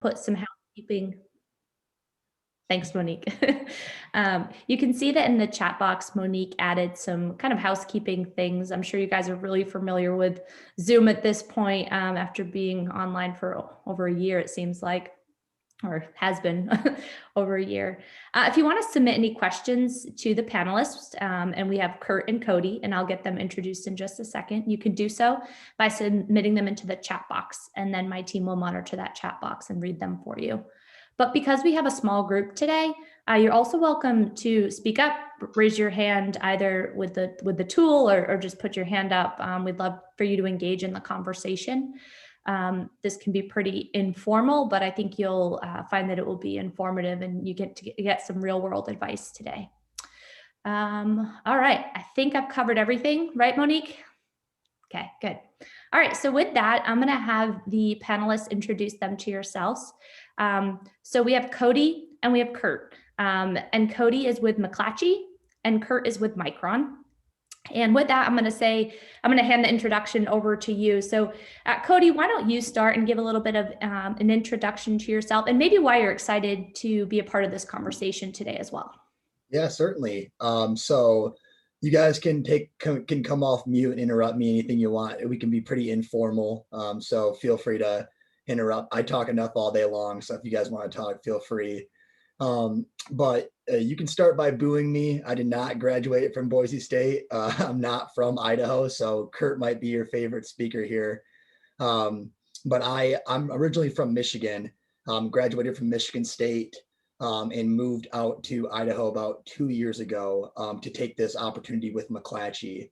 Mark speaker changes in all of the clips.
Speaker 1: put some housekeeping. Thanks, Monique. You can see that in the chat box, Monique added some kind of housekeeping things. I'm sure you guys are really familiar with Zoom at this point, after being online for over a year, it seems like, or has been over a year. If you want to submit any questions to the panelists, and we have Kurt and Cody, and I'll get them introduced in just a second, you can do so by submitting them into the chat box, and then my team will monitor that chat box and read them for you. But because we have a small group today, you're also welcome to speak up, raise your hand either with the tool or just put your hand up. We'd love for you to engage in the conversation. This can be pretty informal, but I think you'll find that it will be informative and you get some real world advice today. All right, I think I've covered everything, right, Monique? Okay, good. All right, so with that, I'm gonna have the panelists introduce them to yourselves. So we have Cody and we have Kurt. And Cody is with McClatchy and Kurt is with Micron. And with that, I'm going to hand the introduction over to you. So Cody, why don't you start and give a little bit of an introduction to yourself and maybe why you're excited to be a part of this conversation today as well.
Speaker 2: Yeah, certainly. So you guys can come off mute and interrupt me anything you want. We can be pretty informal. So feel free to interrupt. I talk enough all day long. So if you guys want to talk, feel free. But you can start by booing me. I did not graduate from Boise State. I'm not from Idaho, so Kurt might be your favorite speaker here. But I'm originally from Michigan, graduated from Michigan State, and moved out to Idaho about 2 years ago to take this opportunity with McClatchy.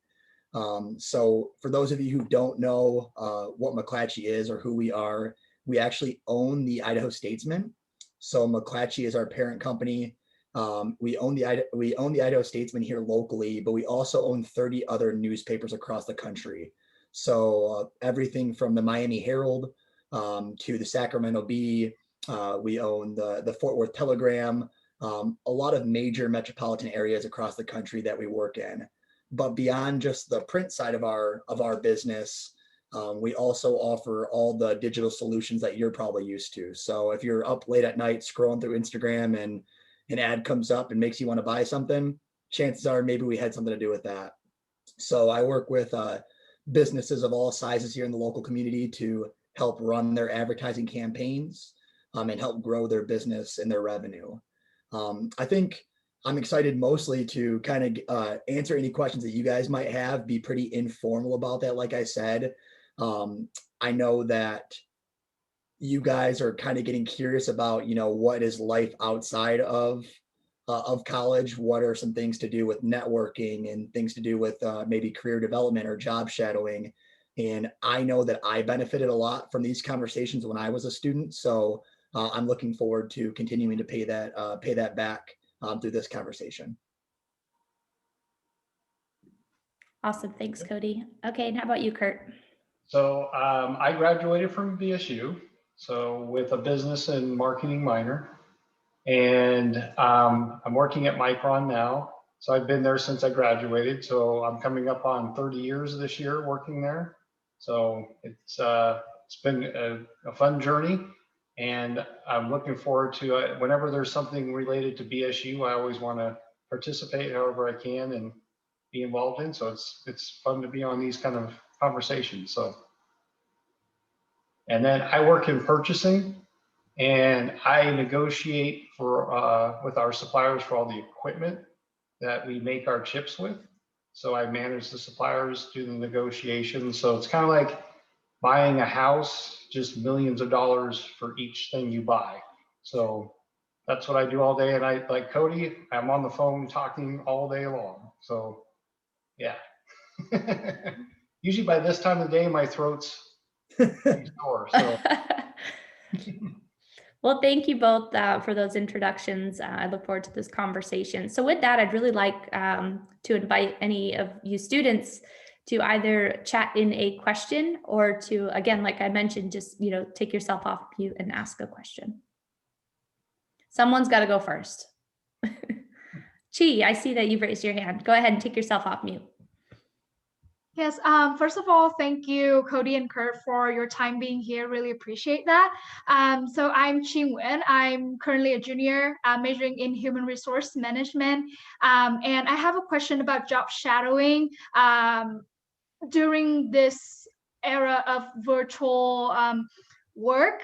Speaker 2: So for those of you who don't know what McClatchy is or who we are, we actually own the Idaho Statesman. So McClatchy is our parent company. We own the Idaho Statesman here locally, but we also own 30 other newspapers across the country. So everything from the Miami Herald to the Sacramento Bee. We own the Fort Worth Telegram, a lot of major metropolitan areas across the country that we work in. But beyond just the print side of our business, we also offer all the digital solutions that you're probably used to. So if you're up late at night scrolling through Instagram and an ad comes up and makes you want to buy something, chances are maybe we had something to do with that. So I work with businesses of all sizes here in the local community to help run their advertising campaigns and help grow their business and their revenue. I think I'm excited mostly to kind of answer any questions that you guys might have, be pretty informal about that. Like I said, I know that you guys are kind of getting curious about, what is life outside of college? What are some things to do with networking and things to do with maybe career development or job shadowing? And I know that I benefited a lot from these conversations when I was a student. So I'm looking forward to continuing to pay that back through this conversation.
Speaker 1: Awesome. Thanks, Cody. Okay. And how about you, Kurt?
Speaker 3: So I graduated from BSU, so with a business and marketing minor, and I'm working at Micron now. So I've been there since I graduated. So I'm coming up on 30 years this year working there. So it's been a fun journey, and I'm looking forward to whenever there's something related to BSU, I always want to participate however I can and be involved in. So it's fun to be on these kind of conversations. So, and then I work in purchasing, and I negotiate for with our suppliers for all the equipment that we make our chips with. So I manage the suppliers, do the negotiations. So it's kind of like buying a house, just millions of dollars for each thing you buy. So that's what I do all day. And I, like Cody, I'm on the phone talking all day long. So yeah. Usually by this time of the day, my throat's sore. So.
Speaker 1: Well, thank you both for those introductions. I look forward to this conversation. So with that, I'd really like to invite any of you students to either chat in a question or to, again, like I mentioned, just, take yourself off mute and ask a question. Someone's got to go first. Chi, I see that you've raised your hand. Go ahead and take yourself off mute.
Speaker 4: Yes, first of all, thank you, Cody and Kurt, for your time being here. Really appreciate that. So I'm Chi Nguyen. I'm currently a junior majoring in human resource management. And I have a question about job shadowing. During this era of virtual work,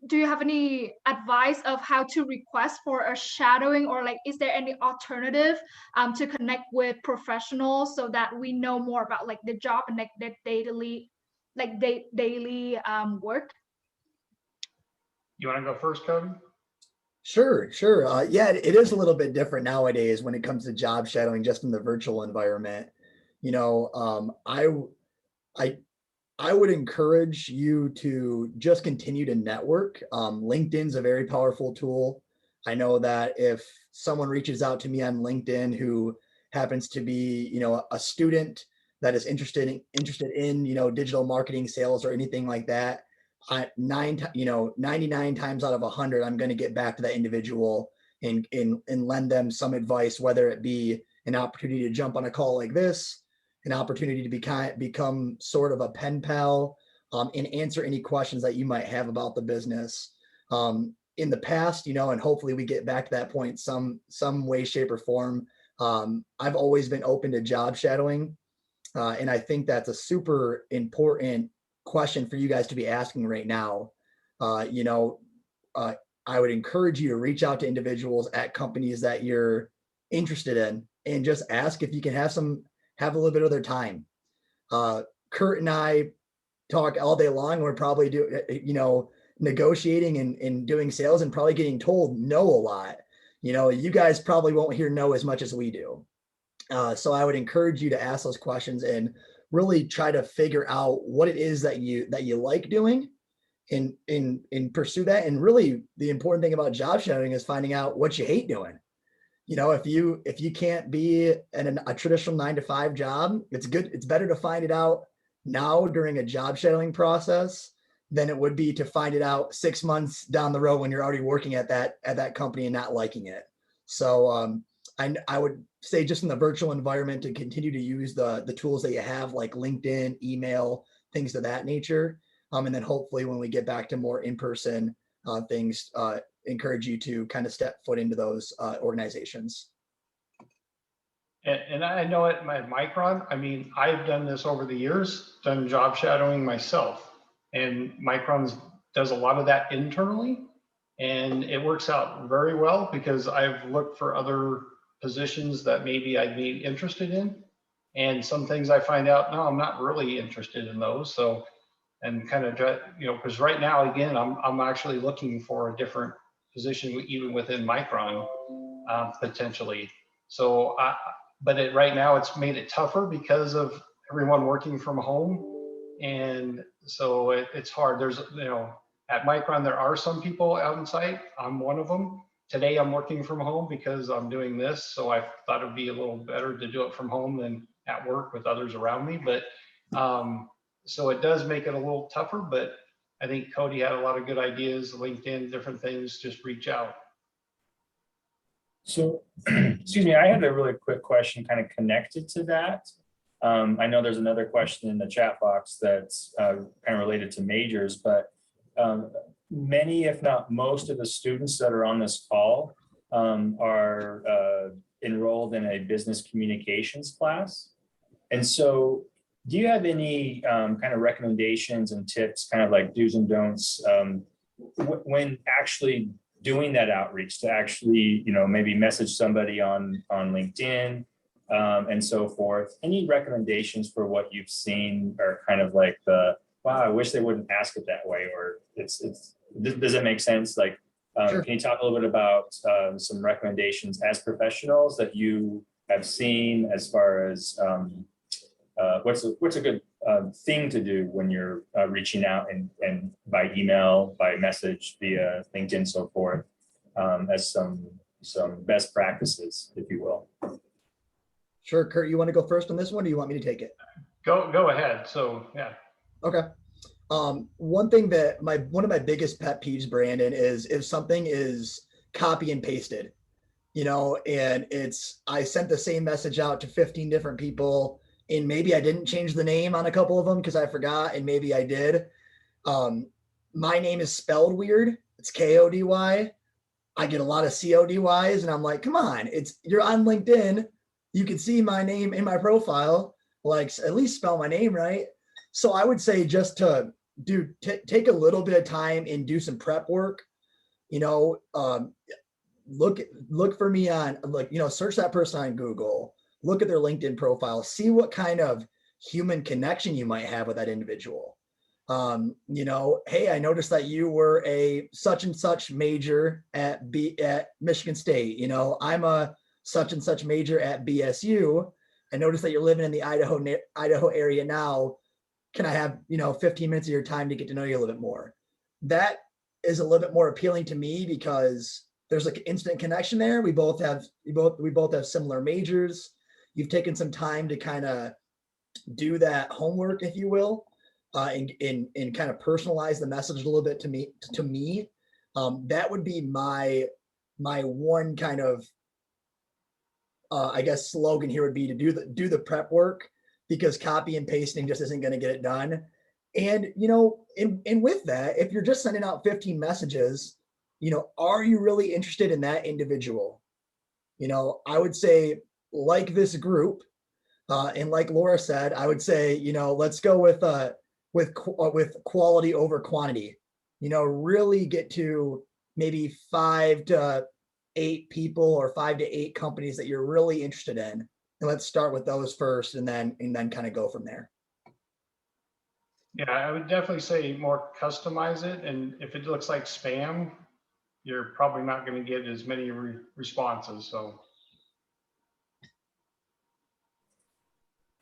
Speaker 4: do you have any advice of how to request for a shadowing, or like is there any alternative to connect with professionals so that we know more about like the job and like the daily work?
Speaker 3: You want to go first, Cody?
Speaker 2: Sure, sure. Yeah, it is a little bit different nowadays when it comes to job shadowing, just in the virtual environment. You know, I I would encourage you to just continue to network. LinkedIn's a very powerful tool. I know that if someone reaches out to me on LinkedIn who happens to be, a student that is interested in, digital marketing, sales, or anything like that, 99 times out of 100, I'm going to get back to that individual and lend them some advice, whether it be an opportunity to jump on a call like this, an opportunity to become sort of a pen pal, and answer any questions that you might have about the business. In the past, and hopefully we get back to that point some way, shape, or form. I've always been open to job shadowing, and I think that's a super important question for you guys to be asking right now. I would encourage you to reach out to individuals at companies that you're interested in and just ask if you can have a little bit of their time. Kurt and I talk all day long. We're probably negotiating and doing sales and probably getting told no a lot. You guys probably won't hear no as much as we do. So I would encourage you to ask those questions and really try to figure out what it is that you like doing and pursue that. And really the important thing about job shadowing is finding out what you hate doing. If you can't be in a traditional 9-to-5 job, it's better to find it out now during a job shadowing process than it would be to find it out 6 months down the road when you're already working at that company and not liking it. So I would say, just in the virtual environment, to continue to use the tools that you have, like LinkedIn, email, things of that nature. And then hopefully when we get back to more in-person things, encourage you to kind of step foot into those organizations.
Speaker 3: And I know at Micron, I mean, I've done this over the years, done job shadowing myself, and Micron does a lot of that internally, and it works out very well because I've looked for other positions that maybe I'd be interested in, and some things I find out, no, I'm not really interested in those. So, and kind of, because right now, again, I'm actually looking for a different position even within Micron, potentially. So right now it's made it tougher because of everyone working from home. And so it's hard. There's, at Micron, there are some people out on site. I'm one of them. Today I'm working from home because I'm doing this. So I thought it'd be a little better to do it from home than at work with others around me. But so it does make it a little tougher, but I think Cody had a lot of good ideas, LinkedIn, different things, just reach out.
Speaker 5: So, excuse me, I had a really quick question kind of connected to that. I know there's another question in the chat box that's kind of related to majors, but many, if not most, of the students that are on this call are enrolled in a business communications class. And so do you have any kind of recommendations and tips, kind of like do's and don'ts, when actually doing that outreach, to actually, maybe message somebody on LinkedIn and so forth? Any recommendations for what you've seen, or kind of like wow, I wish they wouldn't ask it that way, or does it make sense? Like,
Speaker 2: Sure.
Speaker 5: Can you talk a little bit about some recommendations as professionals that you have seen, as far as what's a good thing to do when you're reaching out and by email, by message, via LinkedIn, so forth, as some best practices, if you will?
Speaker 2: Sure. Kurt, you want to go first on this one, or do you want me to take it?
Speaker 3: Go ahead. So, yeah. Okay.
Speaker 2: One thing that one of my biggest pet peeves, Brandon, is if something is copy and pasted, and I sent the same message out to 15 different people, and maybe I didn't change the name on a couple of them because I forgot, and maybe I did. My name is spelled weird. It's Kody. I get a lot of Codys, and I'm like, come on, you're on LinkedIn. You can see my name in my profile. Like, at least spell my name right. So I would say just to take a little bit of time and do some prep work. Look for me on, search that person on Google, look at their LinkedIn profile, see what kind of human connection you might have with that individual. Hey, I noticed that you were a such and such major at Michigan State. I'm a such and such major at BSU. I noticed that you're living in the Idaho area now. Can I have, 15 minutes of your time to get to know you a little bit more? That is a little bit more appealing to me because there's like instant connection there. We both have similar majors. You've taken some time to kind of do that homework, if you will, and kind of personalize the message a little bit to me. That would be my one kind of, I guess, slogan here would be to do the prep work, because copy and pasting just isn't going to get it done. And, and with that, if you're just sending out 15 messages, are you really interested in that individual? I would say, like this group, and like Laura said, I would say, let's go with quality over quantity. Really get to maybe 5 to 8 people or 5 to 8 companies that you're really interested in, and let's start with those first, and then kind of go from there.
Speaker 3: Yeah, I would definitely say more customize it, and if it looks like spam, you're probably not going to get as many responses. So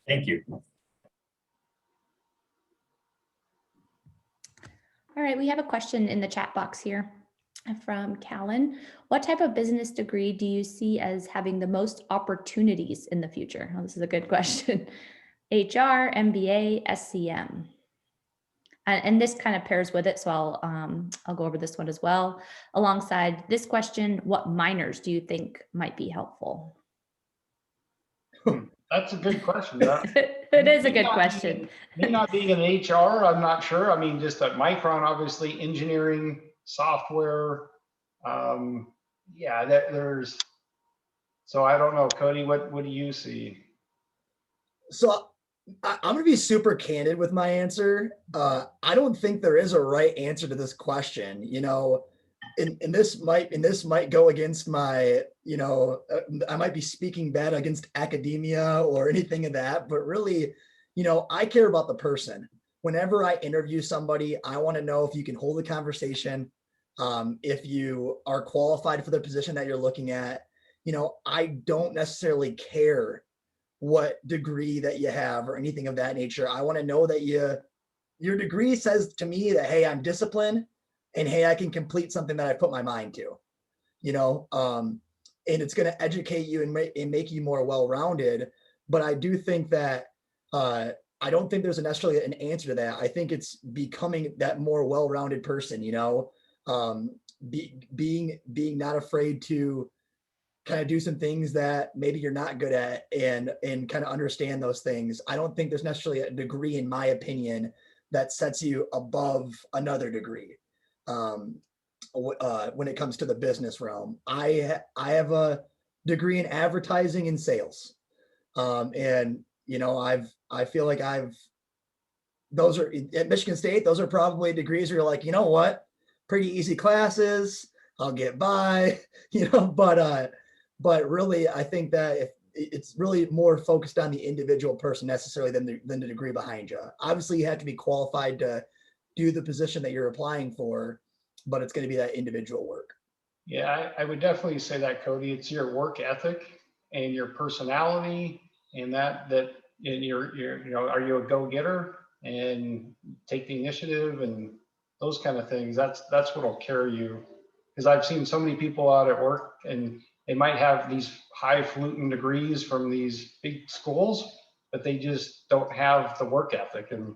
Speaker 5: Thank you.
Speaker 1: All right, we have a question in the chat box here from Callan. What type of business degree do you see as having the most opportunities in the future? Oh, this is a good question. HR, MBA, SCM. And this kind of pairs with it, so I'll go over this one as well. Alongside this question, what minors do you think might be helpful?
Speaker 3: that's a good question.
Speaker 1: It is a good question.
Speaker 3: Me not being in HR, I'm not sure. I mean, just at Micron, obviously, engineering, software. There's. So I don't know, Cody. What do you see?
Speaker 2: So I'm going to be super candid with my answer. I don't think there is a right answer to this question. And this might go against my, I might be speaking bad against academia or anything of that, but really, I care about the person. Whenever I interview somebody, I want to know if you can hold a conversation, if you are qualified for the position that you're looking at. I don't necessarily care what degree that you have or anything of that nature. I want to know that your degree says to me that, hey, I'm disciplined, and hey, I can complete something that I put my mind to, and it's going to educate you and make you more well-rounded. But I do think that I don't think there's necessarily an answer to that. I think it's becoming that more well-rounded person, being not afraid to kind of do some things that maybe you're not good at, and kind of understand those things. I don't think there's necessarily a degree, in my opinion, that sets you above another degree. When it comes to the business realm, I have a degree in advertising and sales. And I feel like those are at Michigan State, those are probably degrees where you're like, you know what, pretty easy classes, I'll get by, but really, I think that if it's really more focused on the individual person necessarily than the degree behind you. Obviously, you have to be qualified to do the position that you're applying for, but it's going to be that individual work.
Speaker 3: Yeah, I would definitely say that, Cody. It's your work ethic and your personality, and that and your are you a go-getter and take the initiative and those kind of things. That's what'll carry you. Because I've seen so many people out at work, and they might have these highfalutin degrees from these big schools, but they just don't have the work ethic, and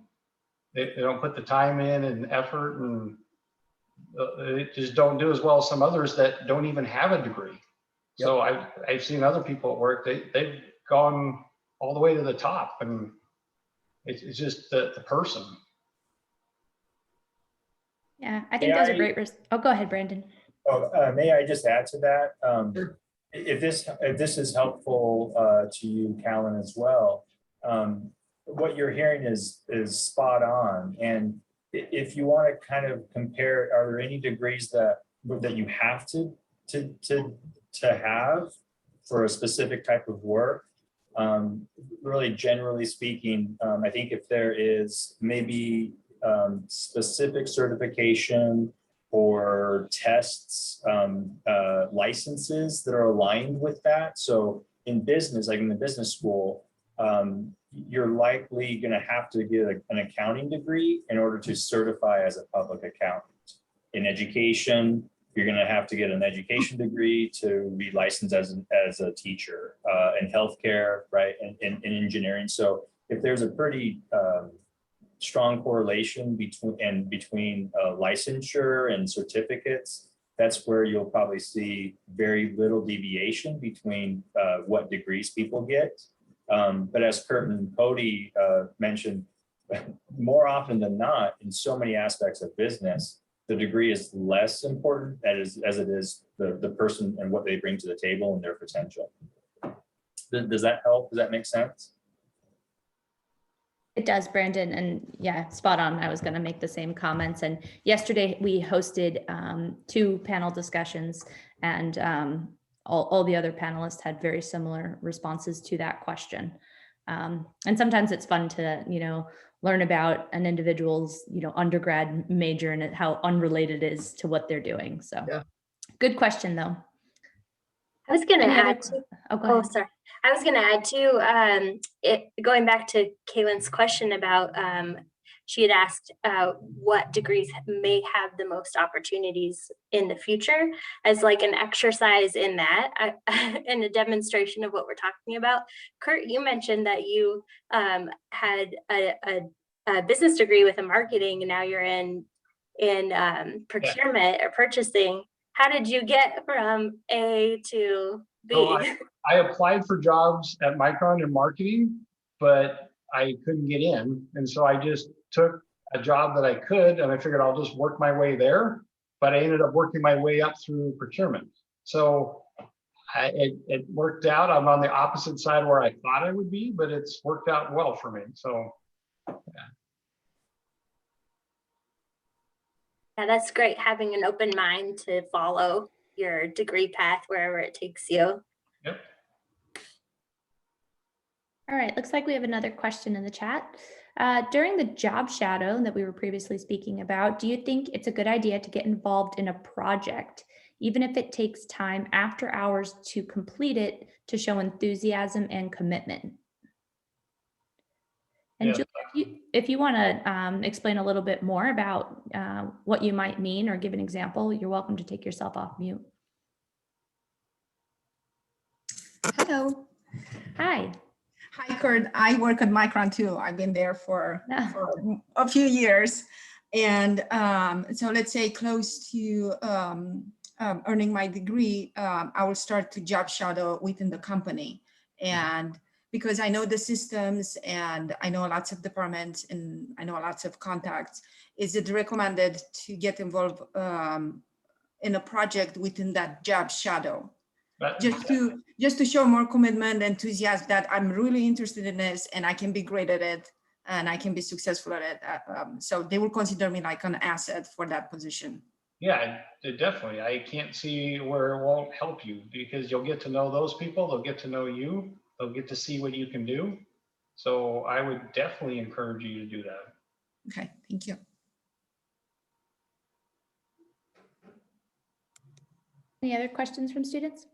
Speaker 3: they don't put the time in and effort, and they just don't do as well as some others that don't even have a degree. Yep. So I've seen other people at work, they've gone all the way to the top. And it's just the person.
Speaker 1: Yeah, I think those are great. Oh, go ahead, Brandon.
Speaker 5: May I just add to that?
Speaker 2: Sure.
Speaker 5: If this is helpful to you, Callan, as well, what you're hearing is spot on. And if you want to kind of compare, are there any degrees that you have to have for a specific type of work? Really, generally speaking, I think if there is maybe specific certification or tests, licenses that are aligned with that. So in business, like in the business school, you're likely going to have to get an accounting degree in order to certify as a public accountant. In education, you're going to have to get an education degree to be licensed as a teacher, in healthcare, right, and in engineering. So if there's a pretty strong correlation between licensure and certificates, that's where you'll probably see very little deviation between what degrees people get. But as Kurt and Cody mentioned, more often than not, in so many aspects of business, the degree is less important as it is the person and what they bring to the table and their potential. Does that help? Does that make sense?
Speaker 1: It does, Brandon, and yeah, spot on. I was going to make the same comments. And yesterday we hosted 2 panel discussions, and all the other panelists had very similar responses to that question. And sometimes it's fun to, learn about an individual's, undergrad major and how unrelated it is to what they're doing. So yeah. Good question, though.
Speaker 6: I was going to add to, sorry. I was going to add to, going back to Kaylin's question about, she had asked what degrees may have the most opportunities in the future, as like an exercise in that, and a demonstration of what we're talking about. Kurt, you mentioned that you had a business degree with a marketing, and now you're in procurement or purchasing. How did you get from A to B?
Speaker 3: So I applied for jobs at Micron in marketing, but I couldn't get in. And so I just took a job that I could, and I figured I'll just work my way there. But I ended up working my way up through procurement. So it worked out. I'm on the opposite side where I thought I would be, but it's worked out well for me. So, yeah.
Speaker 6: Yeah, that's great, having an open mind to follow your degree path wherever it takes you.
Speaker 3: Yep.
Speaker 1: All right, looks like we have another question in the chat. During the job shadow that we were previously speaking about, do you think it's a good idea to get involved in a project, even if it takes time after hours to complete it, to show enthusiasm and commitment? And
Speaker 3: Yeah.
Speaker 1: Julie, if you want to explain a little bit more about what you might mean or give an example, you're welcome to take yourself off mute.
Speaker 7: Hello.
Speaker 1: Hi.
Speaker 7: Hi, Kurt. I work at Micron too. I've been there for a few years. And so let's say close to earning my degree, I will start to job shadow within the company. And because I know the systems and I know lots of departments and I know lots of contacts, is it recommended to get involved in a project within that job shadow? Just to show more commitment, enthusiasm that I'm really interested in this and I can be great at it and I can be successful at it. So they will consider me like an asset for that position.
Speaker 3: Yeah, definitely. I can't see where it won't help you, because you'll get to know those people. They'll get to know you. They'll get to see what you can do. So I would definitely encourage you to do that.
Speaker 7: Okay, thank you.
Speaker 1: Any other questions from students?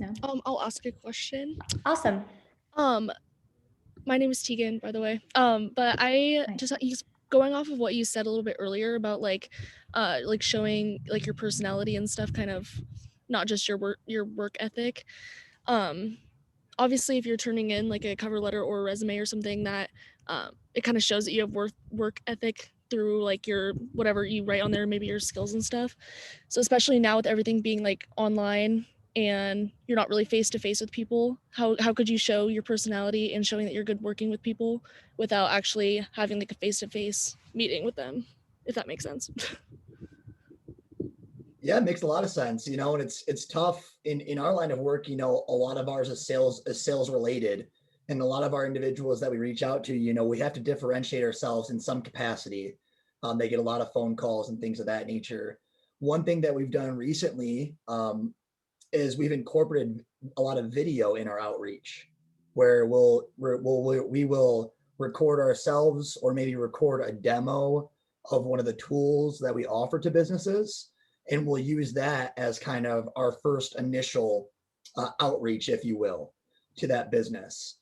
Speaker 1: No.
Speaker 8: I'll ask a question.
Speaker 1: Awesome.
Speaker 8: My name is Tegan, by the way. But I just going off of what you said a little bit earlier about like showing like your personality and stuff, kind of not just your work ethic. Obviously, if you're turning in like a cover letter or a resume or something, that it kind of shows that you have work ethic through like your whatever you write on there, maybe your skills and stuff. So especially now with everything being like online, and you're not really face to face with people, how could you show your personality and showing that you're good working with people without actually having like a face to face meeting with them, if that makes sense?
Speaker 2: Yeah, it makes a lot of sense, you know, and it's tough in our line of work, you know, a lot of ours is sales related. And a lot of our individuals that we reach out to, you know, we have to differentiate ourselves in some capacity. They get a lot of phone calls and things of that nature. One thing that we've done recently is we've incorporated a lot of video in our outreach, where we will record ourselves or maybe record a demo of one of the tools that we offer to businesses, and we'll use that as kind of our first initial outreach, if you will, to that business.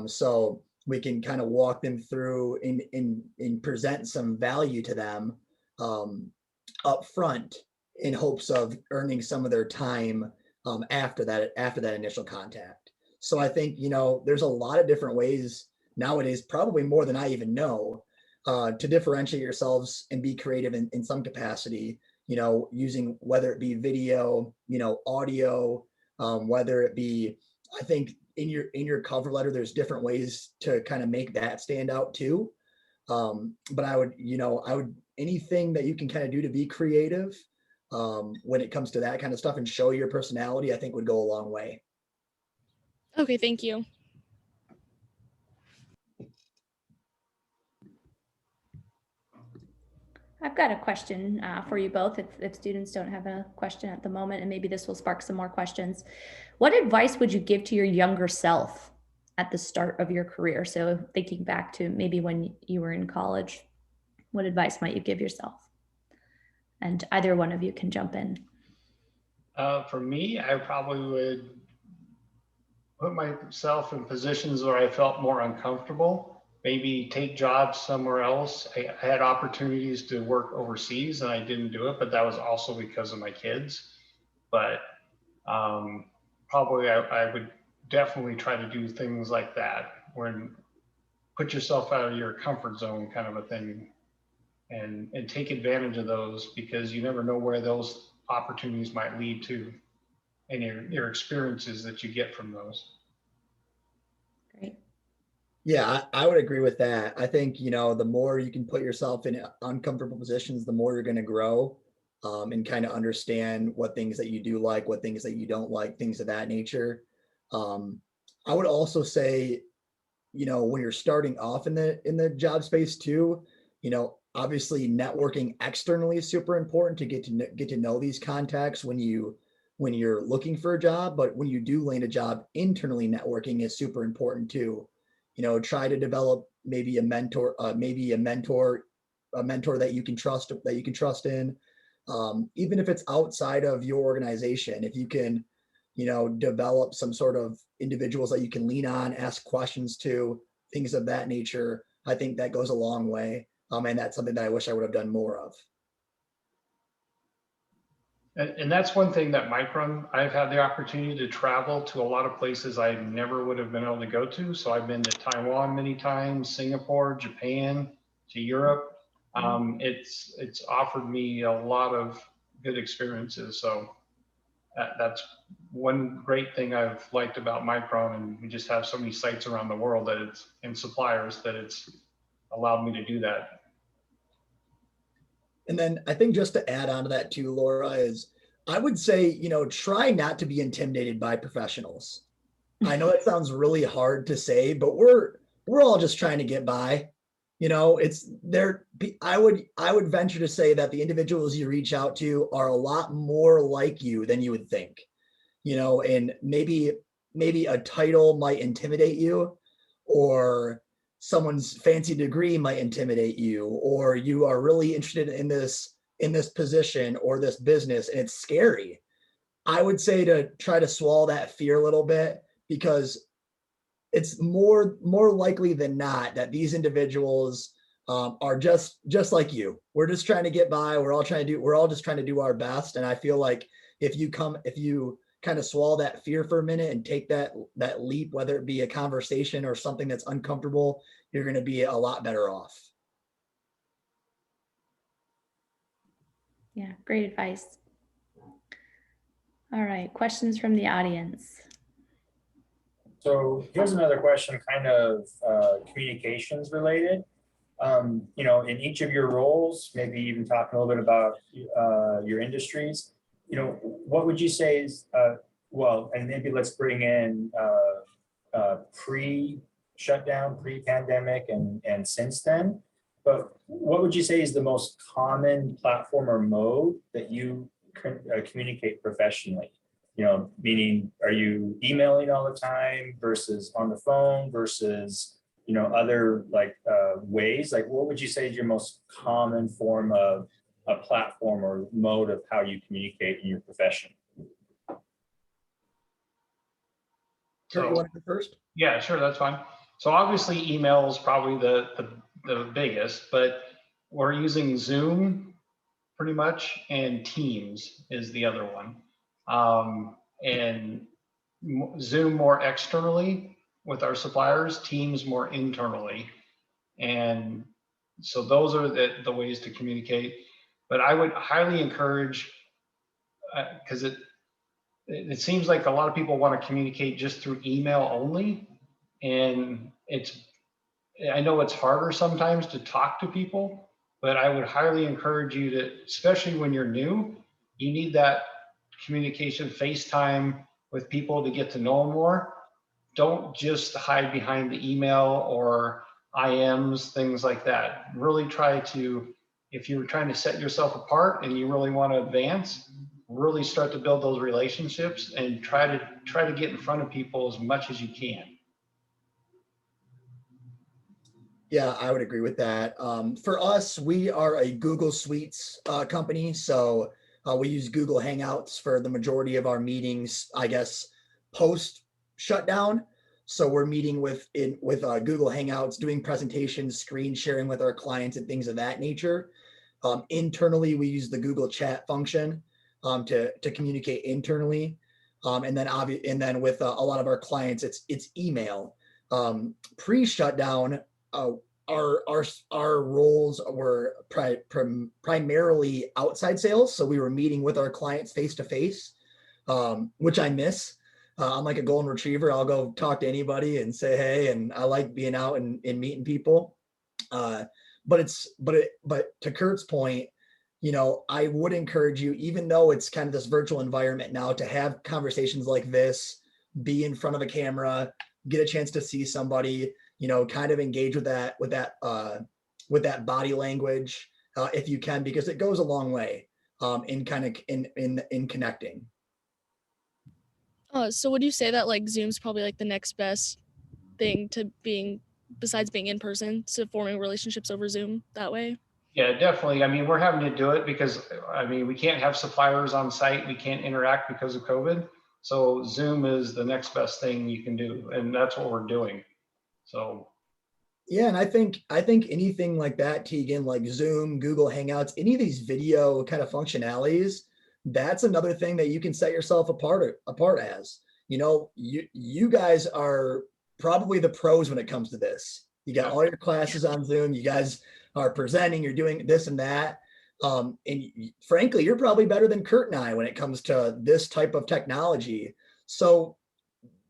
Speaker 2: So we can kind of walk them through and present some value to them up front, in hopes of earning some of their time after that initial contact. So I think, you know, there's a lot of different ways nowadays, probably more than I even know, to differentiate yourselves and be creative in some capacity, you know, using, whether it be video, you know, audio, whether it be, I think in your cover letter, there's different ways to kind of make that stand out too. But I would anything that you can kind of do to be creative when it comes to that kind of stuff and show your personality, I think would go a long way.
Speaker 8: Okay, thank you.
Speaker 1: I've got a question for you both, if students don't have a question at the moment, and maybe this will spark some more questions. What advice would you give to your younger self at the start of your career? So thinking back to maybe when you were in college, what advice might you give yourself? And either one of you can jump in.
Speaker 3: For me, I probably would put myself in positions where I felt more uncomfortable, maybe take jobs somewhere else. I had opportunities to work overseas and I didn't do it, but that was also because of my kids. But probably I would definitely try to do things like that, when put yourself out of your comfort zone kind of a thing, and take advantage of those, because you never know where those opportunities might lead to, and your experiences that you get from those.
Speaker 1: Great.
Speaker 2: Yeah, I would agree with that. I think, you know, the more you can put yourself in uncomfortable positions, the more you're going to grow, and kind of understand what things that you do like, what things that you don't like, things of that nature. I would also say, you know, when you're starting off in the job space too, you know, obviously networking externally is super important to get to know these contacts when you're looking for a job. But when you do land a job, internally networking is super important too. You know, try to develop maybe a mentor that you can trust in, even if it's outside of your organization. If you can, you know, develop some sort of individuals that you can lean on, ask questions to, things of that nature, I think that goes a long way. And that's something that I wish I would have done more of.
Speaker 3: And that's one thing that Micron, I've had the opportunity to travel to a lot of places I never would have been able to go to. So I've been to Taiwan many times, Singapore, Japan, to Europe. It's offered me a lot of good experiences. So that's one great thing I've liked about Micron, and we just have so many sites around the world that and suppliers that it's allowed me to do that.
Speaker 2: And then I think just to add on to that too, Laura, is I would say, you know, try not to be intimidated by professionals. I know that sounds really hard to say, but we're all just trying to get by. You know, it's there. I would venture to say that the individuals you reach out to are a lot more like you than you would think. You know, and maybe a title might intimidate you, or someone's fancy degree might intimidate you, or you are really interested in this position or this business and it's scary. I would say to try to swallow that fear a little bit, because it's more likely than not that these individuals are just like you. We're just trying to get by. We're all just trying to do our best. And I feel like if you kind of swallow that fear for a minute and take that leap, whether it be a conversation or something that's uncomfortable, you're going to be a lot better off.
Speaker 1: Yeah, great advice. All right, questions from the audience.
Speaker 5: So here's another question, kind of communications related. You know, in each of your roles, maybe even talking a little bit about your industries, you know, what would you say is, well, and maybe let's bring in pre-shutdown, pre-pandemic, and since then. But what would you say is the most common platform or mode that you can communicate professionally? You know, meaning, are you emailing all the time versus on the phone versus, you know, other like ways? Like, what would you say is your most common form of a platform or mode of how you communicate in your profession?
Speaker 2: Kurt, you want to go first?
Speaker 3: Yeah, sure, that's fine. So obviously email is probably the biggest, but we're using Zoom pretty much, and Teams is the other one. And Zoom more externally with our suppliers, Teams more internally. And so those are the ways to communicate. But I would highly encourage, because it seems like a lot of people want to communicate just through email only. And I know it's harder sometimes to talk to people, but I would highly encourage you to, especially when you're new, you need that communication, FaceTime with people to get to know them more. Don't just hide behind the email or IMs, things like that. Really try to, if you're trying to set yourself apart and you really want to advance, really start to build those relationships and try to get in front of people as much as you can.
Speaker 2: Yeah, I would agree with that. For us, we are a Google Suites company, so we use Google Hangouts for the majority of our meetings, I guess, post shutdown. So we're meeting with Google Hangouts, doing presentations, screen sharing with our clients and things of that nature. Internally, we use the Google Chat function to communicate internally. And then with a lot of our clients, it's email. Pre-shutdown, our roles were primarily outside sales. So we were meeting with our clients face to face, which I miss. I'm like a golden retriever. I'll go talk to anybody and say, hey, and I like being out and meeting people. But to Kurt's point, you know, I would encourage you, even though it's kind of this virtual environment now, to have conversations like this, be in front of a camera, get a chance to see somebody, you know, kind of engage with that body language if you can, because it goes a long way in connecting.
Speaker 8: So would you say that like Zoom's probably like the next best thing to being, besides being in person, to forming relationships over Zoom that way?
Speaker 3: Yeah, definitely. I mean, we're having to do it because, I mean, we can't have suppliers on site. We can't interact because of COVID. So Zoom is the next best thing you can do. And that's what we're doing. So.
Speaker 2: Yeah, and I think anything like that, Tegan, like Zoom, Google Hangouts, any of these video kind of functionalities, that's another thing that you can set yourself apart as. You know, you guys are probably the pros when it comes to this. You got all your classes on Zoom. You guys are presenting. You're doing this and that. And frankly, you're probably better than Kurt and I when it comes to this type of technology. So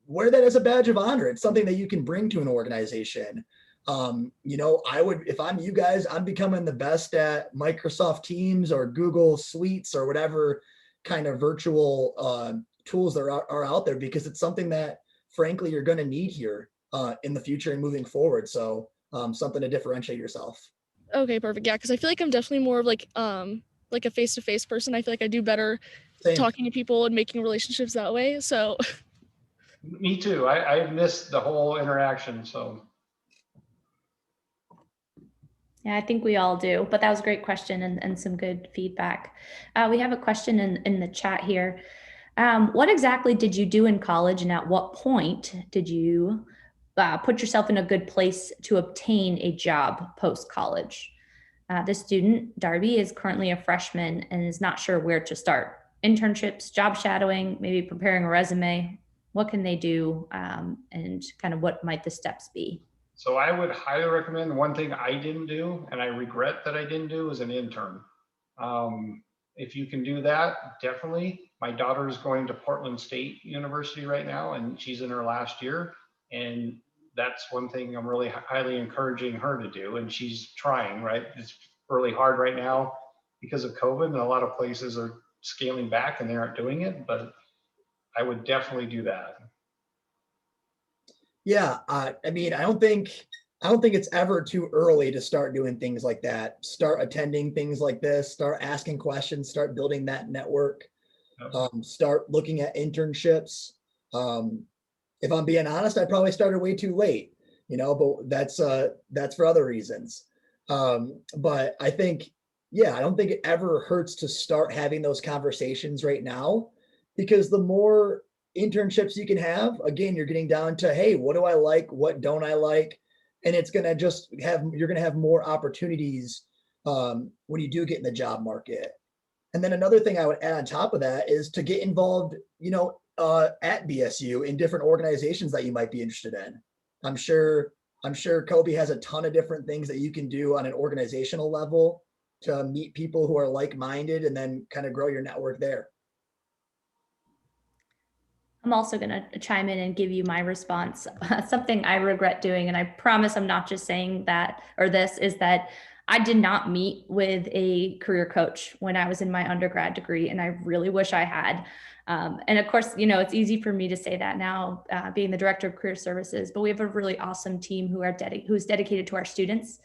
Speaker 2: wear that as a badge of honor. It's something that you can bring to an organization. You know, if I'm you guys, I'm becoming the best at Microsoft Teams or Google Suites or whatever kind of virtual tools that are out there, because it's something that frankly you're going to need here in the future and moving forward. So something to differentiate yourself.
Speaker 8: Okay, perfect. Yeah, because I feel like I'm definitely more of like a face-to-face person. I feel like I do better talking to people and making relationships that way. So
Speaker 3: Me too. I missed the whole interaction. So.
Speaker 1: Yeah, I think we all do, but that was a great question and some good feedback. We have a question in the chat here. What exactly did you do in college, and at what point did you put yourself in a good place to obtain a job post-college? The student, Darby, is currently a freshman and is not sure where to start. Internships, job shadowing, maybe preparing a resume. What can they do, and kind of what might the steps be?
Speaker 3: So I would highly recommend, one thing I didn't do, and I regret that I didn't do, is an intern. if you can do that, definitely. My daughter is going to Portland State University right now, and she's in her last year. And that's one thing I'm really highly encouraging her to do. And she's trying, right? It's really hard right now because of COVID, and a lot of places are scaling back and they aren't doing it, but I would definitely do that.
Speaker 2: Yeah, I mean, I don't think it's ever too early to start doing things like that. Start attending things like this, start asking questions, start building that network, start looking at internships. If I'm being honest, I probably started way too late, but that's for other reasons. But I think, I don't think it ever hurts to start having those conversations right now, because the more internships you can have, again, you're getting down to, hey, what do I like? What don't I like? And it's going to you're going to have more opportunities when you do get in the job market. And then another thing I would add on top of that is to get involved, at BSU in different organizations that you might be interested in. I'm sure Kobe has a ton of different things that you can do on an organizational level to meet people who are like-minded and then kind of grow your network there.
Speaker 1: I'm also going to chime in and give you my response. Something I regret doing, and I promise I'm not just saying that or this, is that I did not meet with a career coach when I was in my undergrad degree, and I really wish I had. And of course, it's easy for me to say that now, being the director of career services, but we have a really awesome team who's dedicated to our students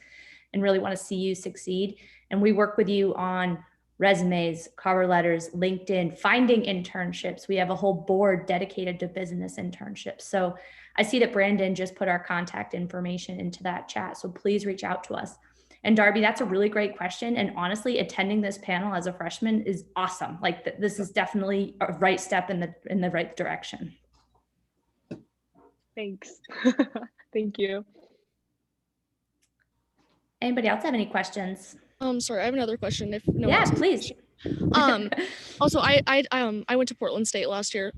Speaker 1: and really want to see you succeed. And we work with you on resumes, cover letters, LinkedIn, finding internships. We have a whole board dedicated to business internships. So I see that Brandon just put our contact information into that chat. So please reach out to us. And Darby, that's a really great question. And honestly, attending this panel as a freshman is awesome. Like this is definitely a right step in the right direction.
Speaker 9: Thanks. Thank you.
Speaker 1: Anybody else have any questions?
Speaker 8: Sorry, I have another question. If no
Speaker 1: yeah, please.
Speaker 8: Also, I went to Portland State last year.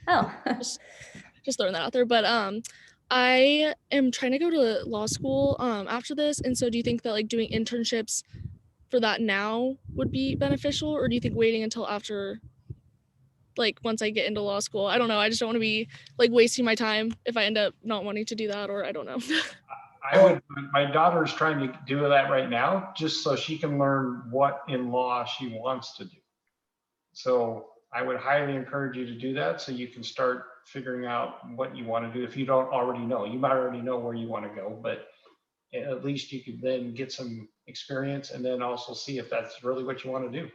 Speaker 1: Oh,
Speaker 8: just throwing that out there. But I am trying to go to law school after this, and so do you think that like doing internships for that now would be beneficial, or do you think waiting until after, like once I get into law school? I don't know. I just don't want to be like wasting my time if I end up not wanting to do that, or I don't know.
Speaker 3: My daughter's trying to do that right now, just so she can learn what in law she wants to do. So I would highly encourage you to do that, so you can start figuring out what you want to do. If you don't already know, you might already know where you want to go, but at least you could then get some experience and then also see if that's really what you want to do.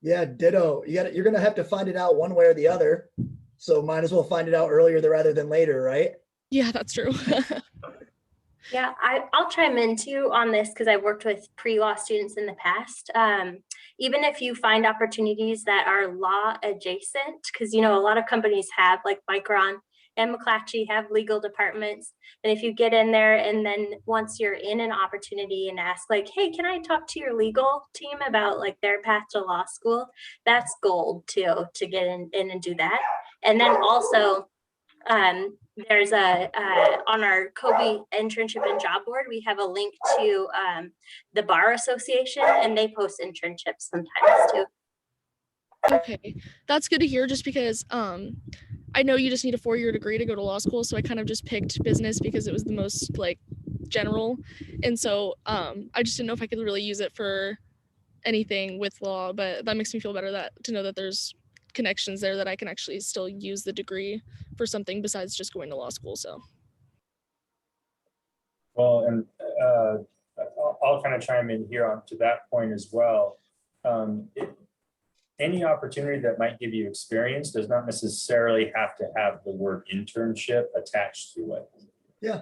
Speaker 2: Yeah, ditto. You're going to have to find it out one way or the other. So might as well find it out earlier rather than later, right?
Speaker 8: Yeah, that's true.
Speaker 6: Yeah, I'll chime in too on this because I've worked with pre-law students in the past. Even if you find opportunities that are law adjacent, because a lot of companies have, like Micron and McClatchy have legal departments. And if you get in there and then once you're in an opportunity and ask like, hey, can I talk to your legal team about like their path to law school? That's gold too, to get in and do that. And then also, there's on our Kobe internship and job board, we have a link to the Bar Association, and they post internships sometimes too.
Speaker 8: Okay, that's good to hear, just because I know you just need a 4-year degree to go to law school, so I kind of just picked business because it was the most like general, and so I just didn't know if I could really use it for anything with law, but that makes me feel better to know that there's connections there that I can actually still use the degree for something besides just going to law school. So
Speaker 5: well, and I'll kind of chime in here on to that point as well. Any opportunity that might give you experience does not necessarily have to have the word internship attached to it.
Speaker 2: Yeah.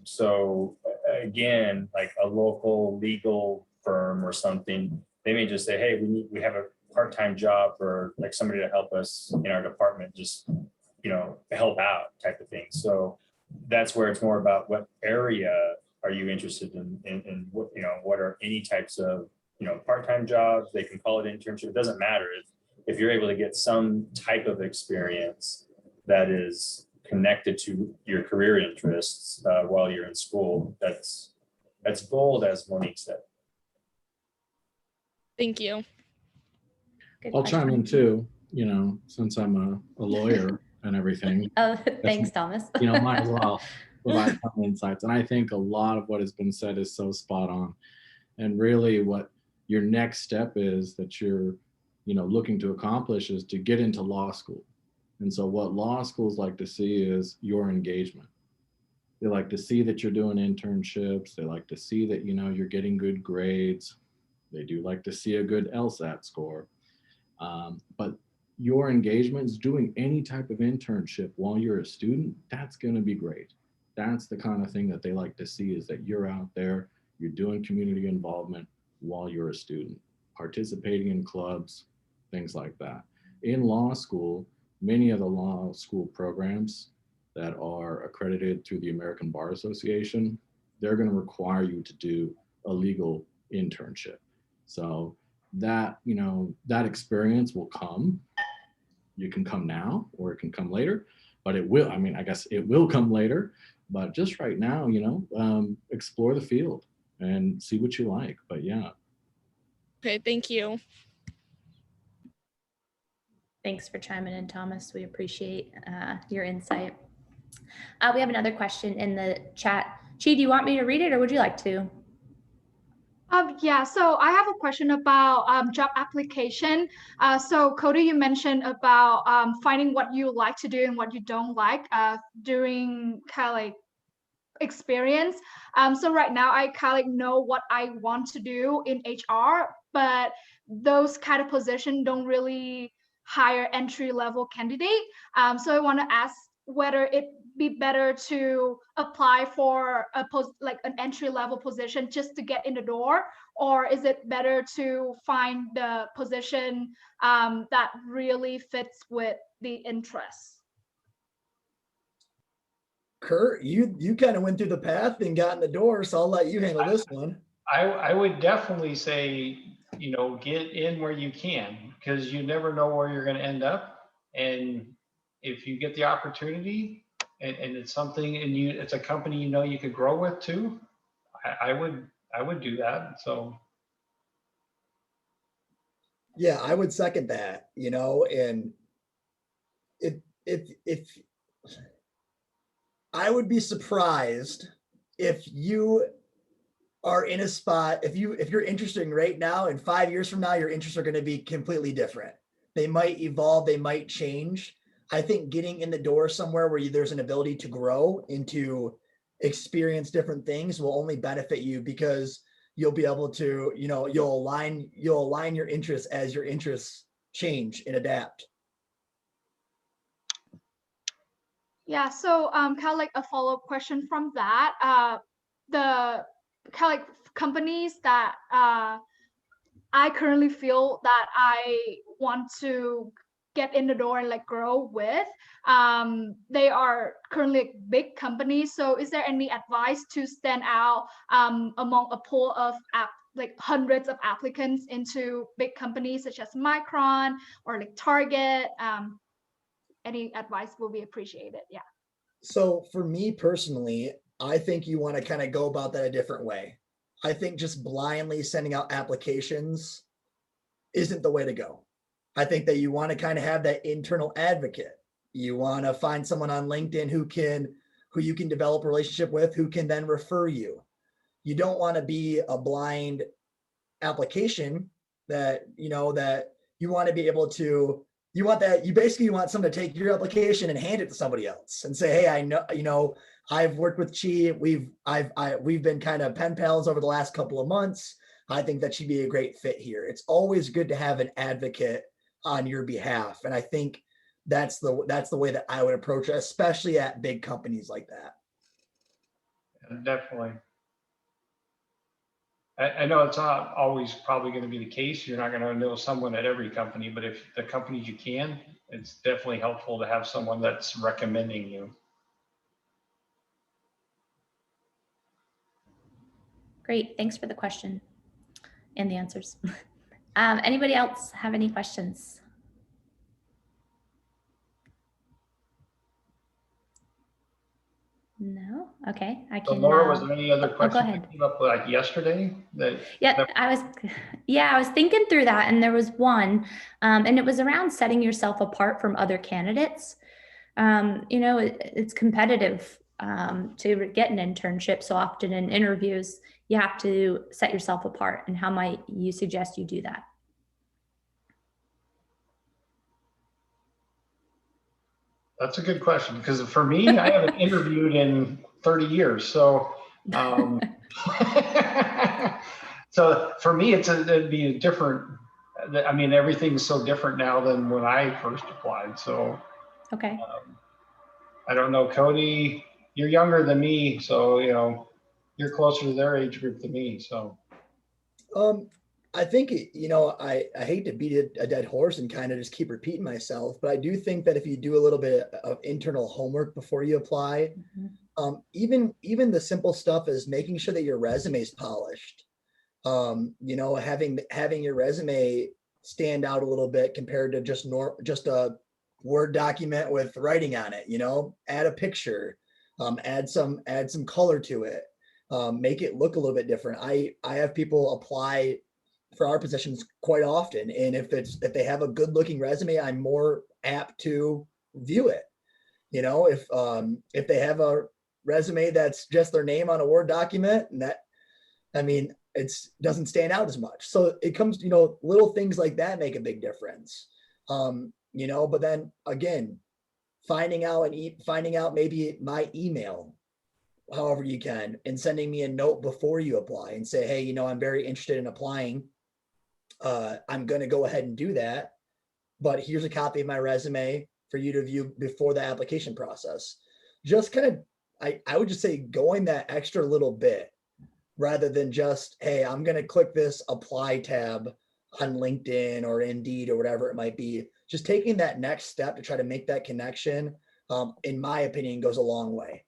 Speaker 5: So again, like a local legal firm or something, they may just say, hey, we have a part-time job for like somebody to help us in our department, just help out type of thing. So that's where it's more about what area are you interested in what what are any types of part-time jobs. They can call it internship, it doesn't matter. If you're able to get some type of experience that is connected to your career interests while you're in school, that's gold, as Monique said.
Speaker 8: Thank you.
Speaker 1: Good
Speaker 10: I'll
Speaker 1: question.
Speaker 10: chime in too, you know, since I'm a lawyer and everything.
Speaker 1: Oh, thanks, Thomas.
Speaker 10: You know, might as well provide some insights. And I think a lot of what has been said is so spot on. And really what your next step is that you're, you know, looking to accomplish is to get into law school. And so what law schools like to see is your engagement. They like to see that you're doing internships. They like to see that, you know, you're getting good grades. They do like to see a good LSAT score. But your engagements, doing any type of internship while you're a student, that's going to be great. That's the kind of thing that they like to see, is that you're out there, you're doing community involvement while you're a student, participating in clubs, things like that. In law school, many of the law school programs that are accredited through the American Bar Association, they're going to require you to do a legal internship. So that, you know, that experience will come. You can come now or it can come later, but it will, I mean, I guess it will come later, but just right now, you know, explore the field and see what you like. But yeah.
Speaker 8: Okay, thank you.
Speaker 1: Thanks for chiming in, Thomas. We appreciate your insight. We have another question in the chat. Chi, do you want me to read it or would you like to?
Speaker 4: Yeah, so I have a question about job application. So Cody, you mentioned about finding what you like to do and what you don't like during kind of like experience. So right now I kind of like know what I want to do in HR, but those kind of positions don't really hire entry level candidate. So I want to ask whether it be better to apply for a post like an entry level position just to get in the door, or is it better to find the position that really fits with the interests?
Speaker 2: Kurt, you kind of went through the path and got in the door, so I'll let you handle this one.
Speaker 3: I would definitely say, you know, get in where you can, because you never know where you're going to end up. And if you get the opportunity and it's something and it's a company you know you could grow with too, I would do that. So
Speaker 2: Yeah, I would second that, you know, and if I would be surprised if you are in a spot, if you're interested right now and 5 years from now, your interests are going to be completely different. They might evolve, they might change. I think getting in the door somewhere where there's an ability to grow and to experience different things will only benefit you, because you'll be able to, you know, you'll align your interests as your interests change and adapt.
Speaker 4: Yeah, so kind of like a follow-up question from that. The kind of like companies that I currently feel that I want to get in the door and like grow with, they are currently like big companies. So is there any advice to stand out among a pool of like hundreds of applicants into big companies such as Micron or like Target? Any advice will be appreciated. Yeah.
Speaker 2: So for me personally, I think you want to kind of go about that a different way. I think just blindly sending out applications isn't the way to go. I think that you want to kind of have that internal advocate. You want to find someone on LinkedIn who you can develop a relationship with, who can then refer you. You don't want to be a blind application that, you know, that you want to be able to, you want someone to take your application and hand it to somebody else and say, hey, I know, you know, I've worked with Chi. We've been kind of pen pals over the last couple of months. I think that she'd be a great fit here. It's always good to have an advocate on your behalf. And I think that's the way that I would approach it, especially at big companies like that.
Speaker 3: definitely. I know it's not always probably going to be the case. You're not going to know someone at every company, but if the companies you can, it's definitely helpful to have someone that's recommending you.
Speaker 1: Great, thanks for the question and the answers. Anybody else have any questions? No? Okay, I
Speaker 3: So
Speaker 1: can.
Speaker 3: Laura, was there any other
Speaker 1: go
Speaker 3: questions
Speaker 1: ahead.
Speaker 3: that came up like yesterday?
Speaker 1: Yeah, I was thinking through that, and there was one, and it was around setting yourself apart from other candidates. You know, it's competitive to get an internship. So often in interviews, you have to set yourself apart. And how might you suggest you do that?
Speaker 3: That's a good question, because for me, I haven't interviewed in 30 years. So, so for me, it'd be a different, I mean, everything's so different now than when I first applied. So,
Speaker 1: okay.
Speaker 3: I don't know, Cody, you're younger than me. So, you know, you're closer to their age group than me. So,
Speaker 2: I think, you know, I hate to beat a dead horse and kind of just keep repeating myself, but I do think that if you do a little bit of internal homework before you apply, even the simple stuff is making sure that your resume is polished. You know, having your resume stand out a little bit compared to just a Word document with writing on it. You know, add a picture, add some color to it, make it look a little bit different. I have people apply for our positions quite often, and if they have a good looking resume, I'm more apt to view it. You know, if they have a resume that's just their name on a Word document, and that, I mean, doesn't stand out as much. So it comes, you know, little things like that make a big difference. You know, but then again, finding out maybe my email, however you can, and sending me a note before you apply and say, hey, you know, I'm very interested in applying. I'm going to go ahead and do that, but here's a copy of my resume for you to view before the application process. Just kind of, I would just say going that extra little bit rather than just, hey, I'm going to click this apply tab on LinkedIn or Indeed or whatever it might be. Just taking that next step to try to make that connection, in my opinion, goes a long way.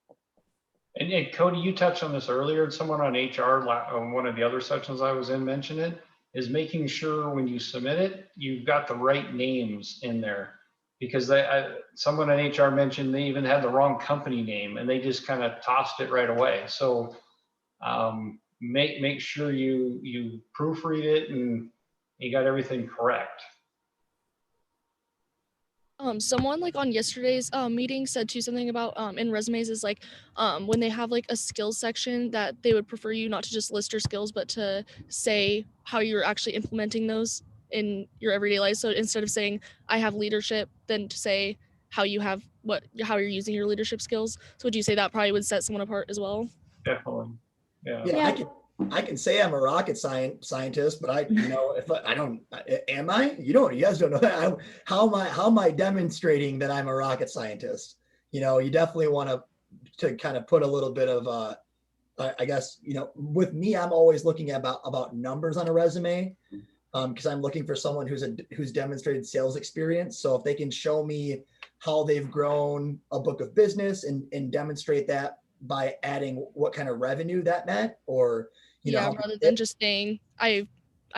Speaker 3: And Cody, you touched on this earlier, and someone on HR, on one of the other sections I was in, mentioned it, is making sure when you submit it, you've got the right names in there. Because someone in HR mentioned they even had the wrong company name, and they just kind of tossed it right away. So make sure you proofread it and you got everything correct.
Speaker 8: Someone like on yesterday's meeting said too something about in resumes is like when they have like a skills section that they would prefer you not to just list your skills but to say how you're actually implementing those in your everyday life. So instead of saying I have leadership, then to say how you're using your leadership skills. So would you say that probably would set someone apart as well?
Speaker 3: Definitely.
Speaker 2: Yeah. I can say I'm a rocket scientist, but you know, if I don't, am I? You guys don't know that. How am I demonstrating that I'm a rocket scientist? You know, you definitely want to kind of put a little bit of, I guess, you know, with me, I'm always looking at about numbers on a resume, because I'm looking for someone who's demonstrated sales experience. So if they can show me how they've grown a book of business and demonstrate that by adding what kind of revenue that meant, or you know,
Speaker 8: rather than just saying I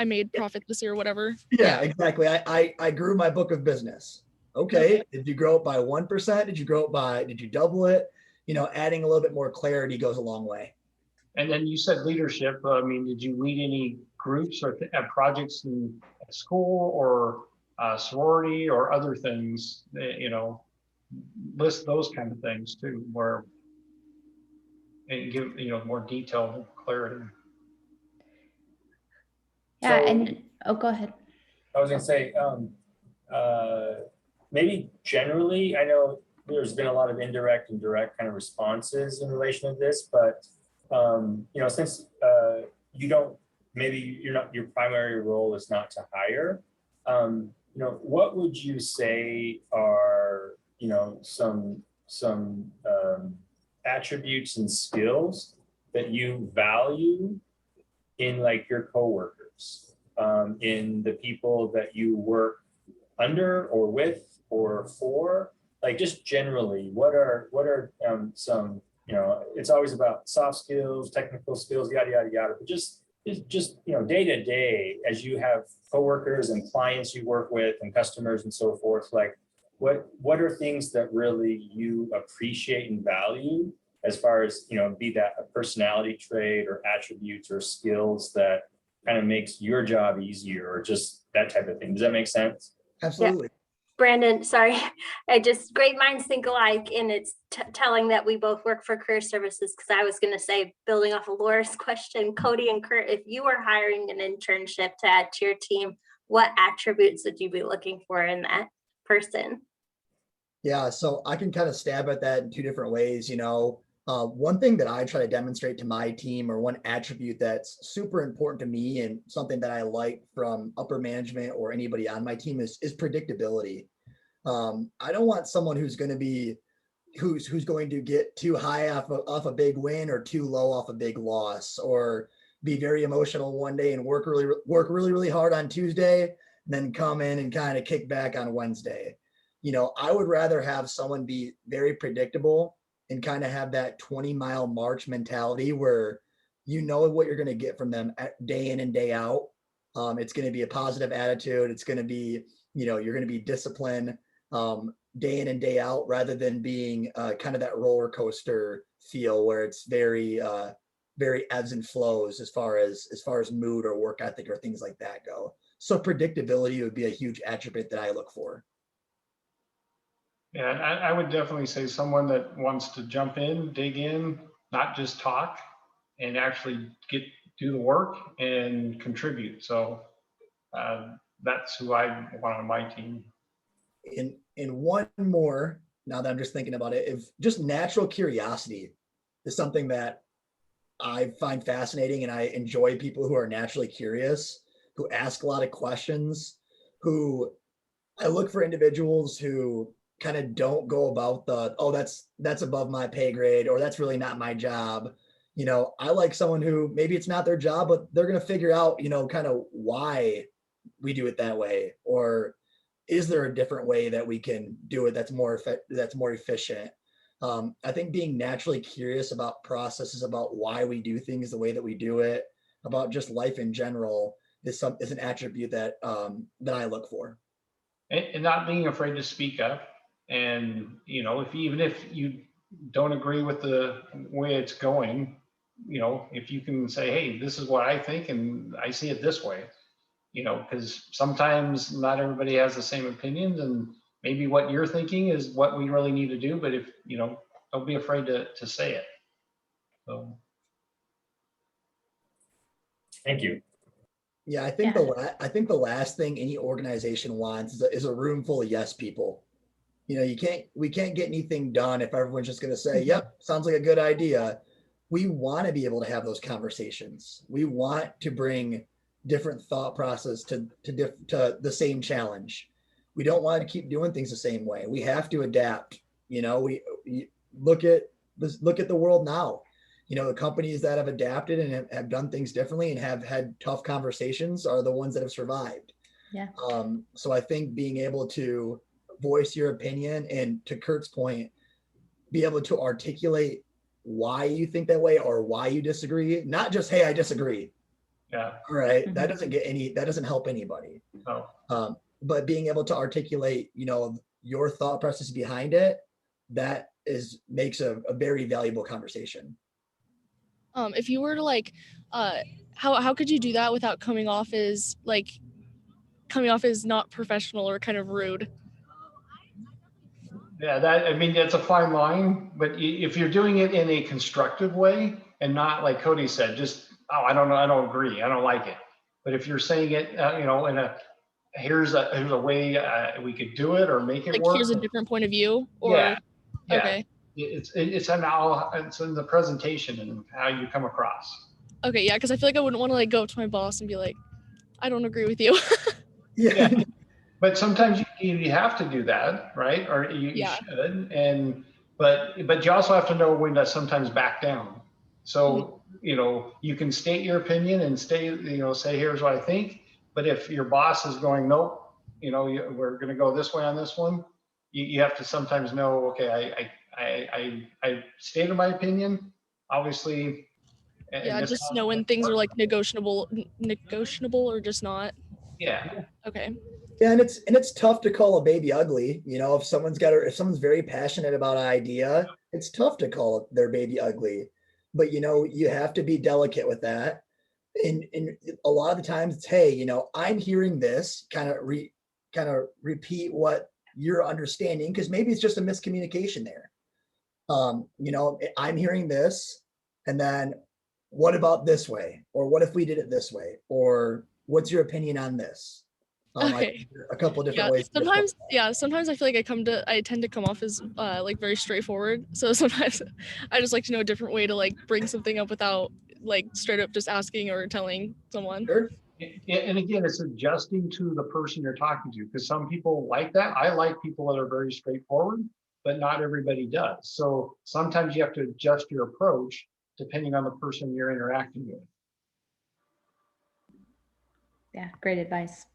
Speaker 8: made profit this year or whatever.
Speaker 2: Yeah, exactly. I grew my book of business. Okay. Did you grow it by 1%? Did you double it? You know, adding a little bit more clarity goes a long way.
Speaker 3: And then you said leadership. I mean, did you lead any groups or projects at school or sorority or other things? You know, list those kind of things too, and give, you know, more detailed clarity.
Speaker 1: Yeah,
Speaker 5: so,
Speaker 1: go ahead.
Speaker 5: I was gonna say, maybe generally, I know there's been a lot of indirect and direct kind of responses in relation to this, but you know, since your primary role is not to hire, you know, what would you say are, you know, some attributes and skills that you value in like your coworkers, in the people that you work under or with or for, like just generally, what are some, you know, it's always about soft skills, technical skills, yada yada yada, but just you know, day to day, as you have coworkers and clients you work with and customers and so forth, like what are things that really you appreciate and value as far as, be that a personality trait or attributes or skills that kind of makes your job easier or just that type of thing. Does that make sense?
Speaker 2: Absolutely.
Speaker 6: Brandon, sorry, great minds think alike, and it's telling that we both work for career services, because I was going to say, building off of Laura's question, Cody and Kurt, if you were hiring an internship to add to your team, what attributes would you be looking for in that person?
Speaker 2: Yeah, so I can kind of stab at that in two different ways. One thing that I try to demonstrate to my team, or one attribute that's super important to me and something that I like from upper management or anybody on my team is predictability. I don't want someone who's going to get too high off a big win or too low off a big loss, or be very emotional one day and work really hard on Tuesday, and then come in and kind of kick back on Wednesday. I would rather have someone be very predictable and kind of have that 20-mile march mentality where what you're going to get from them day in and day out. It's going to be a positive attitude. It's going to be, you're going to be disciplined day in and day out, rather than being kind of that roller coaster feel where it's very ebbs and flows as far as mood or work ethic or things like that go. So predictability would be a huge attribute that I look for.
Speaker 3: Yeah, I would definitely say someone that wants to jump in, dig in, not just talk, and actually do the work and contribute. So that's who I want on my team.
Speaker 2: And one more, now that I'm just thinking about it, if just natural curiosity is something that I find fascinating, and I enjoy people who are naturally curious, who ask a lot of questions, I look for individuals who kind of don't go about that's above my pay grade, or that's really not my job. I like someone who maybe it's not their job, but they're going to figure out, kind of why we do it that way, or is there a different way that we can do it that's more efficient. I think being naturally curious about processes, about why we do things the way that we do it, about just life in general, is an attribute that I look for.
Speaker 3: And not being afraid to speak up. And, even if you don't agree with the way it's going, if you can say, hey, this is what I think and I see it this way, because sometimes not everybody has the same opinions, and maybe what you're thinking is what we really need to do. But if, don't be afraid to say it. So.
Speaker 5: Thank you.
Speaker 2: Yeah, I think the last thing any organization wants is a room full of yes people. We can't get anything done if everyone's just going to say, yep, sounds like a good idea. We want to be able to have those conversations. We want to bring different thought process to the same challenge. We don't want to keep doing things the same way. We have to adapt. We look at the world now. The companies that have adapted and have done things differently and have had tough conversations are the ones that have survived.
Speaker 1: Yeah.
Speaker 2: So I think being able to voice your opinion, and to Kurt's point, be able to articulate why you think that way or why you disagree, not just, hey, I disagree.
Speaker 3: Yeah.
Speaker 2: All right. Mm-hmm. That doesn't help anybody.
Speaker 3: No.
Speaker 2: But being able to articulate, your thought process behind it, makes a very valuable conversation.
Speaker 8: If you were to how could you do that without coming off as not professional or kind of rude?
Speaker 3: Yeah, that's a fine line, but if you're doing it in a constructive way and not like Cody said, just, I don't know, I don't agree, I don't like it. But if you're saying it, here's a way we could do it or make it work.
Speaker 8: Here's a different point of view. Or
Speaker 3: yeah.
Speaker 8: Okay.
Speaker 3: It's in the presentation and how you come across.
Speaker 8: Okay, yeah, because I feel like I wouldn't want to go up to my boss and be like, I don't agree with you.
Speaker 2: Yeah.
Speaker 3: But sometimes you have to do that, right? Or you should. But you also have to know when to sometimes back down. So, you can state your opinion and say, here's what I think. But if your boss is going, nope, we're going to go this way on this one, you have to sometimes know, okay, I stated my opinion, obviously.
Speaker 8: Yeah, just know when things are negotiable or just not.
Speaker 3: Yeah.
Speaker 8: Okay.
Speaker 2: Yeah, and it's tough to call a baby ugly. If if someone's very passionate about an idea, it's tough to call their baby ugly. But you have to be delicate with that. And a lot of the times it's, hey, I'm hearing this, kind of repeat what you're understanding, because maybe it's just a miscommunication there. I'm hearing this, and then what about this way? Or what if we did it this way? Or what's your opinion on this?
Speaker 8: Okay.
Speaker 2: A couple of different ways.
Speaker 8: Sometimes I feel like I tend to come off as like very straightforward. So sometimes I just like to know a different way to like bring something up without like straight up just asking or telling someone.
Speaker 2: Sure.
Speaker 3: And again, it's adjusting to the person you're talking to, because some people like that. I like people that are very straightforward, but not everybody does. So sometimes you have to adjust your approach depending on the person you're interacting with.
Speaker 1: Yeah, great advice.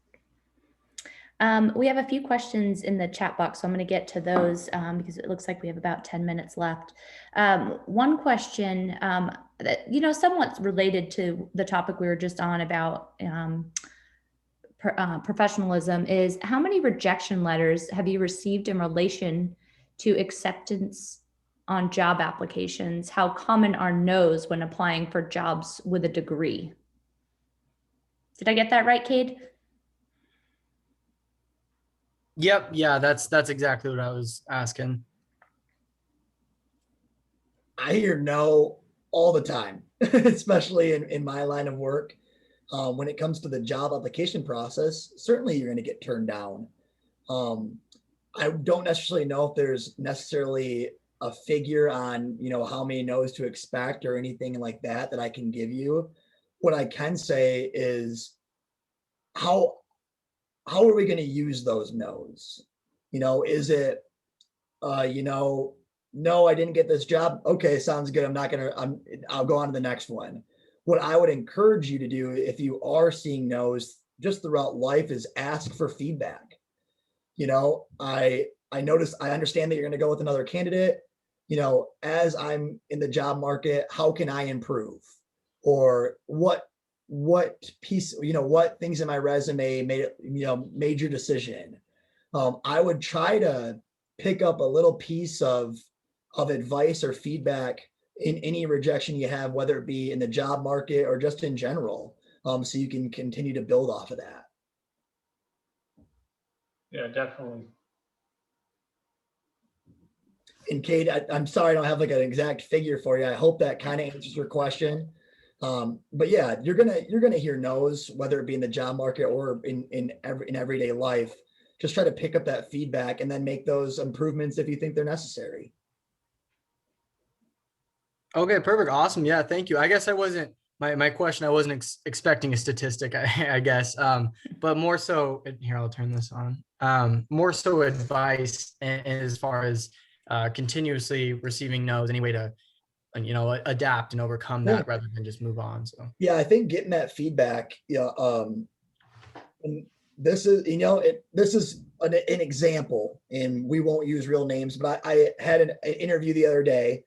Speaker 1: We have a few questions in the chat box, so I'm going to get to those because it looks like we have about 10 minutes left. One question that, somewhat related to the topic we were just on about professionalism is, how many rejection letters have you received in relation to acceptance on job applications? How common are no's when applying for jobs with a degree? Did I get that right, Cade?
Speaker 11: Yep. Yeah, that's exactly what I was asking.
Speaker 2: I hear no all the time, especially in my line of work. When it comes to the job application process, certainly you're going to get turned down. I don't necessarily know if there's necessarily a figure on, how many no's to expect or anything like that I can give you. What I can say is, how are we going to use those no's? Is it, no, I didn't get this job. Okay, sounds good. I'll go on to the next one. What I would encourage you to do, if you are seeing no's just throughout life, is ask for feedback. I understand that you're going to go with another candidate. As I'm in the job market, how can I improve? Or what piece, what things in my resume made your decision? I would try to pick up a little piece of advice or feedback in any rejection you have, whether it be in the job market or just in general, so you can continue to build off of that.
Speaker 3: Yeah, definitely.
Speaker 2: And Kate, I'm sorry I don't have like an exact figure for you. I hope that kind of answers your question. But yeah, you're gonna hear no's, whether it be in the job market or in everyday life. Just try to pick up that feedback and then make those improvements if you think they're necessary.
Speaker 11: Okay, perfect. Awesome. Yeah, thank you. I guess I wasn't, my question, I wasn't expecting a statistic, I guess, but more so, here, I'll turn this on, more so advice as far as continuously receiving no's, any way to, adapt and overcome that rather than just move on. So
Speaker 2: yeah, I think getting that feedback, and this is, this is an example, and we won't use real names, but I had an interview the other day,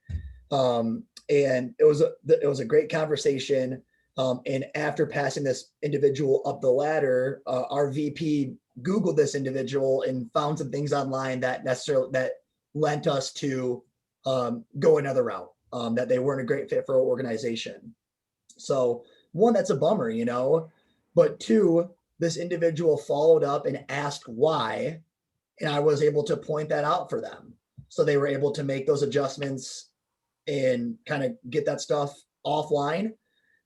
Speaker 2: and it was a great conversation. And after passing this individual up the ladder, our VP Googled this individual and found some things online that lent us to go another route, that they weren't a great fit for our organization. So one, that's a bummer, but two, this individual followed up and asked why, and I was able to point that out for them. So they were able to make those adjustments and kind of get that stuff offline.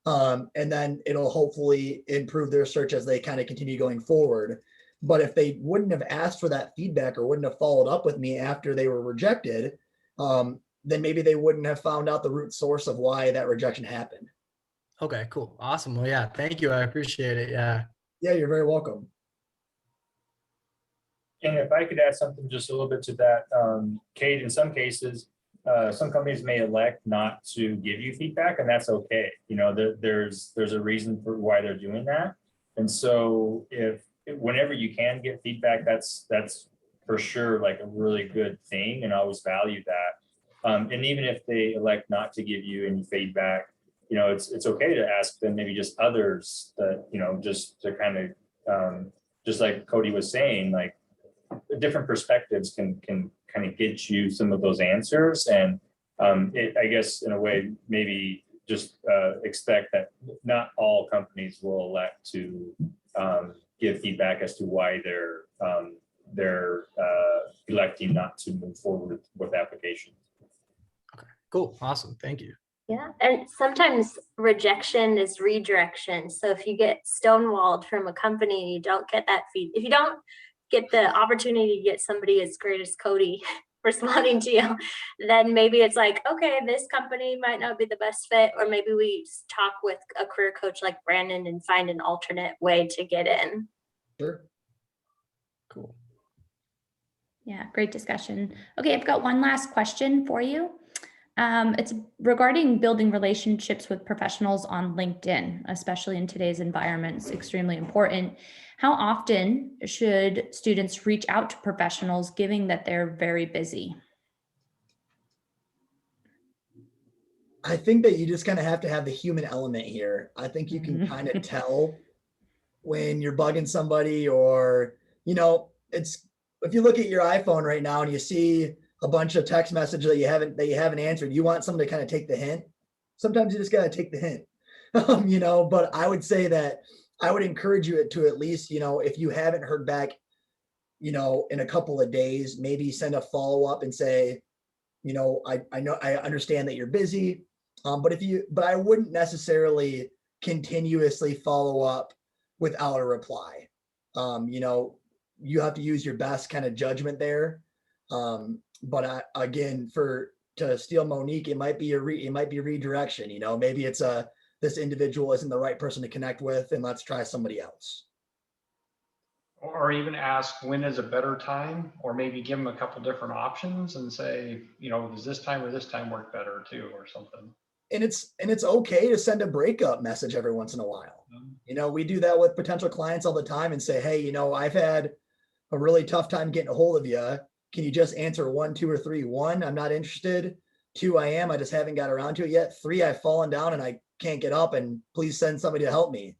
Speaker 2: And then it'll hopefully improve their search as they kind of continue going forward. But if they wouldn't have asked for that feedback or wouldn't have followed up with me after they were rejected, then maybe they wouldn't have found out the root source of why that rejection happened.
Speaker 11: okay, cool. Awesome. Well, yeah, thank you. I appreciate it. Yeah.
Speaker 2: Yeah, you're very welcome.
Speaker 5: And if I could add something just a little bit to that, Kate, in some cases, some companies may elect not to give you feedback, and that's okay. There's a reason for why they're doing that. And so whenever you can get feedback, that's for sure like a really good thing, and I always value that. And even if they elect not to give you any feedback, it's okay to ask them, maybe just others that, just to kind of just like Cody was saying, like different perspectives can kind of get you some of those answers. And I guess in a way, maybe just expect that not all companies will elect to give feedback as to why they're electing not to move forward with applications.
Speaker 11: Okay, cool, awesome, thank you.
Speaker 6: Yeah, and sometimes rejection is redirection. So if you get stonewalled from a company and you don't get that if you don't get the opportunity to get somebody as great as Cody responding to you, then maybe it's like, okay, this company might not be the best fit, or maybe we just talk with a career coach like Brandon and find an alternate way to get in.
Speaker 2: Sure.
Speaker 11: Cool.
Speaker 1: Yeah, great discussion. Okay, I've got one last question for you. It's regarding building relationships with professionals on LinkedIn, especially in today's environment. It's extremely important. How often should students reach out to professionals, given that they're very busy?
Speaker 2: I think that you just kind of have to have the human element here. I think you can kind of tell when you're bugging somebody, or, you know, it's, if you look at your iPhone right now and you see a bunch of text messages that you haven't answered, you want someone to kind of take the hint. Sometimes you just got to take the hint, you know, but I would say that I would encourage you to at least, you know, if you haven't heard back, you know, in a couple of days, maybe send a follow-up and say, you know, I know, I understand that you're busy, but I wouldn't necessarily continuously follow up without a reply. You know, you have to use your best kind of judgment there. But again, to steal Monique, it might be redirection. You know, maybe it's this individual isn't the right person to connect with, and let's try somebody else.
Speaker 3: Or even ask when is a better time, or maybe give them a couple different options and say, you know, does this time or this time work better too, or something.
Speaker 2: And it's okay to send a breakup message every once in a while. You know, we do that with potential clients all the time and say, hey, you know, I've had a really tough time getting a hold of you. Can you just answer 1, 2, or 3? 1, I'm not interested. 2, I just haven't got around to it yet. 3, I've fallen down and I can't get up, and please send somebody to help me.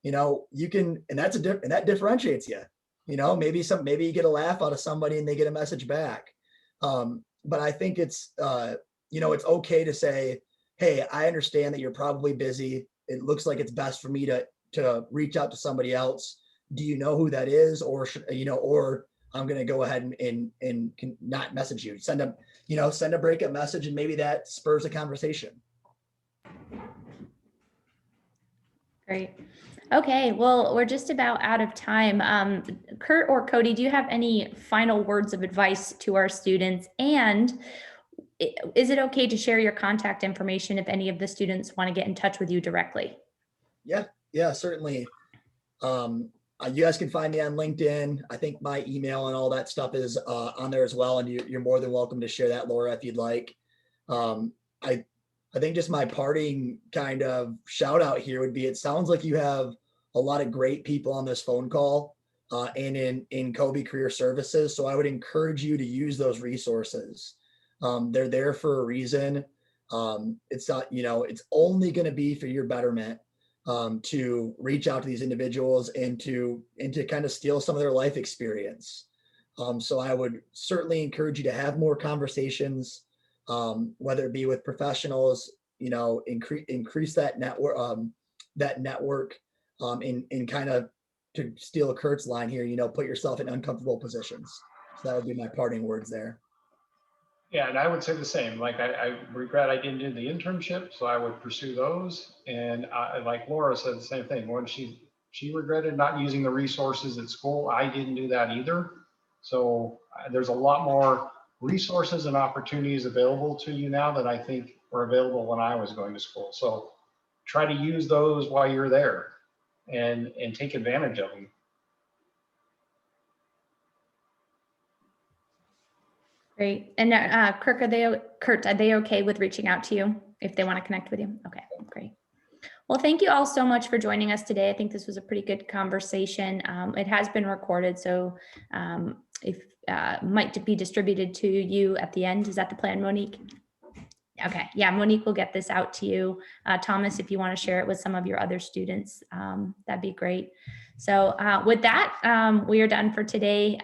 Speaker 2: You know, you can, and that differentiates you. You know, maybe you get a laugh out of somebody and they get a message back. But I think it's, you know, it's okay to say, hey, I understand that you're probably busy. It looks like it's best for me to reach out to somebody else. Do you know who that is? Or or I'm going to go ahead and not message you. Send a breakup message, and maybe that spurs a conversation.
Speaker 1: Great. Okay, well, we're just about out of time. Kurt or Cody, do you have any final words of advice to our students? And is it okay to share your contact information if any of the students want to get in touch with you directly?
Speaker 2: Yeah, certainly. You guys can find me on LinkedIn. I think my email and all that stuff is on there as well. And you're more than welcome to share that, Laura, if you'd like. I think just my parting kind of shout out here would be, it sounds like you have a lot of great people on this phone call and in Kobe Career Services. So I would encourage you to use those resources. They're there for a reason. It's not, you know, it's only going to be for your betterment to reach out to these individuals and to kind of steal some of their life experience. So I would certainly encourage you to have more conversations, whether it be with professionals, you know, increase that network, in kind of, to steal Kurt's line here, you know, put yourself in uncomfortable positions. So that would be my parting words there.
Speaker 3: Yeah, and I would say the same. Like, I regret I didn't do the internship, so I would pursue those. And like Laura said, the same thing. When she regretted not using the resources at school, I didn't do that either. So there's a lot more resources and opportunities available to you now that I think were available when I was going to school. So try to use those while you're there and take advantage of them.
Speaker 1: Great. And Kurt, are they okay with reaching out to you if they want to connect with you? Okay, great. Well, thank you all so much for joining us today. I think this was a pretty good conversation. It has been recorded, so if might be distributed to you at the end. Is that the plan, Monique? Okay, yeah, Monique will get this out to you. Thomas, if you want to share it with some of your other students, that'd be great. So with that, we are done for today.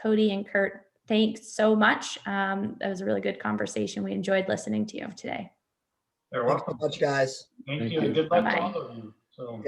Speaker 1: Cody and Kurt, thanks so much. That was a really good conversation. We enjoyed listening to you today.
Speaker 3: You're
Speaker 2: Thanks
Speaker 3: welcome.
Speaker 2: so much, guys.
Speaker 3: Thank
Speaker 10: Thank
Speaker 3: you.
Speaker 10: you.
Speaker 3: Good luck to
Speaker 1: Bye-bye.
Speaker 3: all of you. So.